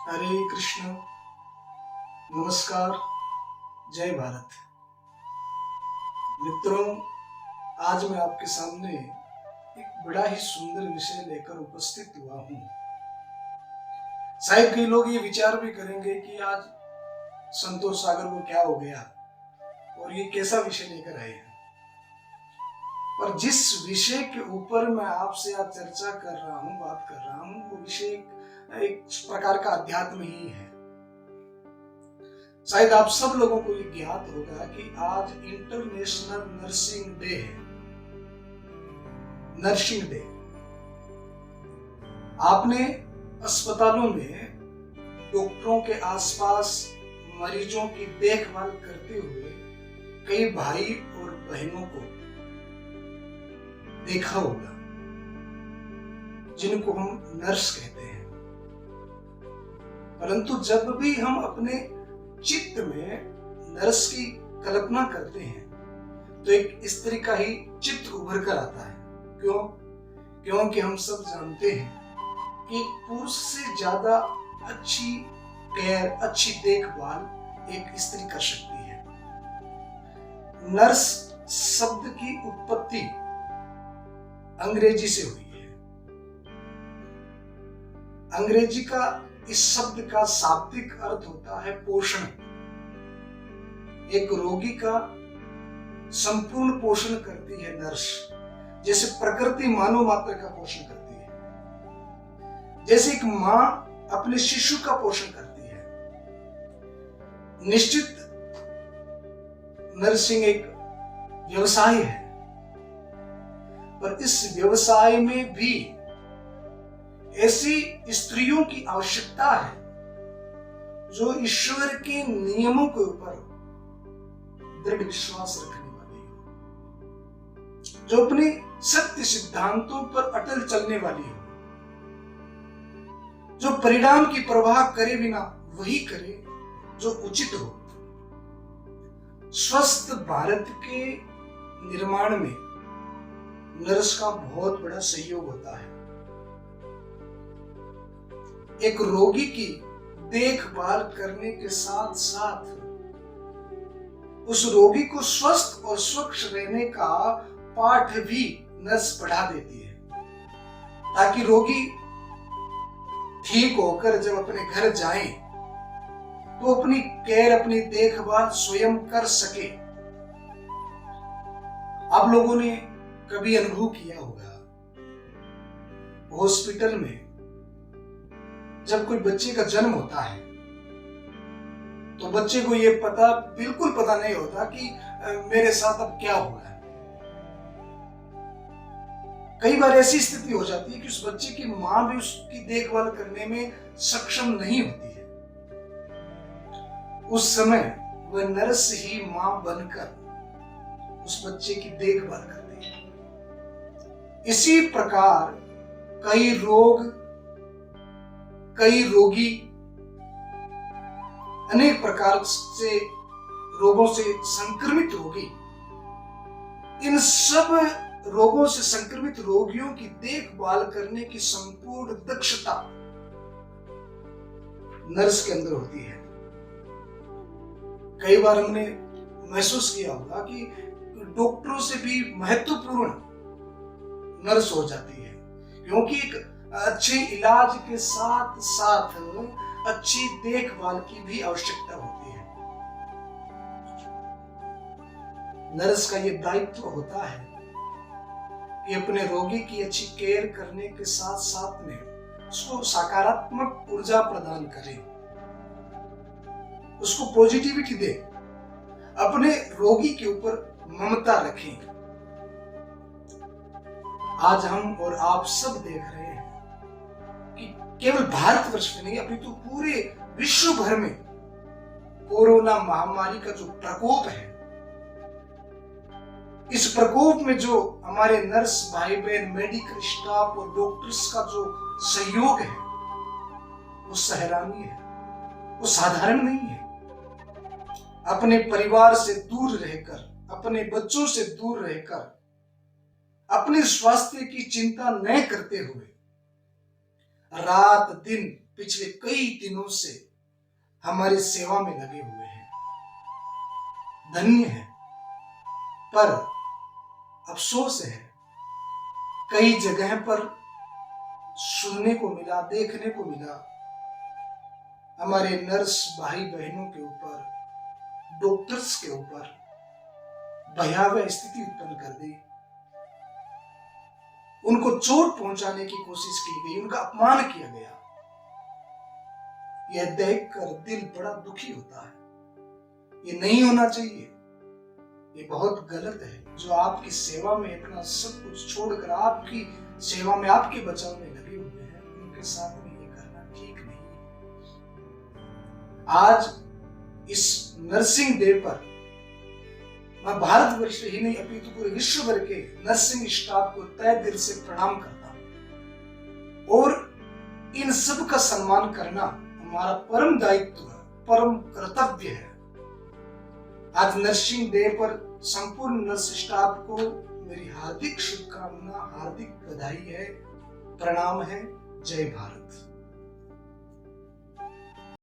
हरे कृष्ण। नमस्कार। जय भारत। मित्रों, आज मैं आपके सामने एक बड़ा ही सुंदर विषय लेकर उपस्थित हुआ हूँ। शायद कई लोग ये विचार भी करेंगे कि आज संतोष सागर को क्या हो गया और ये कैसा विषय लेकर आए हैं। पर जिस विषय के ऊपर मैं आपसे आज चर्चा कर रहा हूँ, बात कर रहा हूँ, वो विषय एक प्रकार का अध्यात्म ही है। शायद आप सब लोगों को ये ज्ञात होगा कि आज इंटरनेशनल नर्सिंग डे है। Nursing day. आपने अस्पतालों में डॉक्टरों के आसपास मरीजों की देखभाल करते हुए कई भाई और बहनों को देखा होगा, जिनको हम नर्स कहते हैं। परंतु जब भी हम अपने चित्त में नर्स की कल्पना करते हैं तो एक स्त्री का ही चित्र उभर कर आता है। क्यों? क्योंकि हम सब जानते हैं कि पुरुष से ज्यादा अच्छी केयर, अच्छी देखभाल एक स्त्री कर सकती है। नर्स शब्द की उत्पत्ति अंग्रेजी से हुई है। अंग्रेजी का इस शब्द का शाब्दिक अर्थ होता है पोषण। एक रोगी का संपूर्ण पोषण करती है नर्स, जैसे प्रकृति मानव मात्र का पोषण करती है, जैसे एक मां अपने शिशु का पोषण करती है। निश्चित नर्सिंग एक व्यवसाय है, पर इस व्यवसाय में भी ऐसी स्त्रियों की आवश्यकता है जो ईश्वर के नियमों के ऊपर दृढ़ विश्वास रखने वाली हो, जो अपने सत्य सिद्धांतों पर अटल चलने वाली हो, जो परिणाम की परवाह करे बिना वही करे जो उचित हो। स्वस्थ भारत के निर्माण में नर्स का बहुत बड़ा सहयोग होता है। एक रोगी की देखभाल करने के साथ साथ उस रोगी को स्वस्थ और स्वच्छ रहने का पाठ भी नर्स पढ़ा देती है, ताकि रोगी ठीक होकर जब अपने घर जाए तो अपनी केयर, अपनी देखभाल स्वयं कर सके। आप लोगों ने कभी अनुभव किया होगा, हॉस्पिटल में जब कोई बच्चे का जन्म होता है तो बच्चे को ये बिल्कुल पता नहीं होता कि मेरे साथ अब क्या हो रहा है। कई बार ऐसी स्थिति हो जाती है कि उस बच्चे की मां भी उसकी देखभाल करने में सक्षम नहीं होती है। उस समय वह नर्स ही मां बनकर उस बच्चे की देखभाल करती है। इसी प्रकार कई रोगी, अनेक प्रकार से रोगों से संक्रमित रोगी, इन सब रोगों से संक्रमित रोगियों की देखभाल करने की संपूर्ण दक्षता नर्स के अंदर होती है। कई बार हमने महसूस किया होगा कि डॉक्टरों से भी महत्वपूर्ण नर्स हो जाती है, क्योंकि एक अच्छे इलाज के साथ साथ अच्छी देखभाल की भी आवश्यकता होती है। नर्स का यह दायित्व होता है कि अपने रोगी की अच्छी केयर करने के साथ साथ में उसको सकारात्मक ऊर्जा प्रदान करे, उसको पॉजिटिविटी दे, अपने रोगी के ऊपर ममता रखें। आज हम और आप सब देख रहे हैं कि केवल भारतवर्ष में नहीं, अभी तो पूरे विश्व भर में कोरोना महामारी का जो प्रकोप है, इस प्रकोप में जो हमारे नर्स भाई बहन, मेडिकल स्टाफ और डॉक्टर्स का जो सहयोग है वो सराहनीय है, वो साधारण नहीं है। अपने परिवार से दूर रहकर, अपने बच्चों से दूर रहकर, अपने स्वास्थ्य की चिंता न करते हुए रात दिन पिछले कई दिनों से हमारी सेवा में लगे हुए हैं। धन्य है, पर अफसोस है, कई जगह पर सुनने को मिला, देखने को मिला, हमारे नर्स भाई बहनों के ऊपर, डॉक्टर्स के ऊपर भयावह स्थिति उत्पन्न कर दी। उनको चोट पहुंचाने की कोशिश की गई, उनका अपमान किया गया। यह देखकर दिल बड़ा दुखी होता है। ये नहीं होना चाहिए, ये बहुत गलत है। जो आपकी सेवा में अपना सब कुछ छोड़कर आपकी सेवा में, आपके बचाव में लगे हुए हैं, उनके साथ में ये करना ठीक नहीं है। आज इस नर्सिंग डे पर मैं भारतवर्ष ही नहीं अपितु पूरे विश्व भर के नर्सिंग स्टाफ को तहे दिल से प्रणाम करता हूं, और इन सब का सम्मान करना हमारा परम दायित्व है, परम कर्तव्य है। आज नर्सिंग डे पर संपूर्ण नर्स स्टाफ को मेरी हार्दिक शुभकामना, हार्दिक बधाई है, प्रणाम है। जय भारत।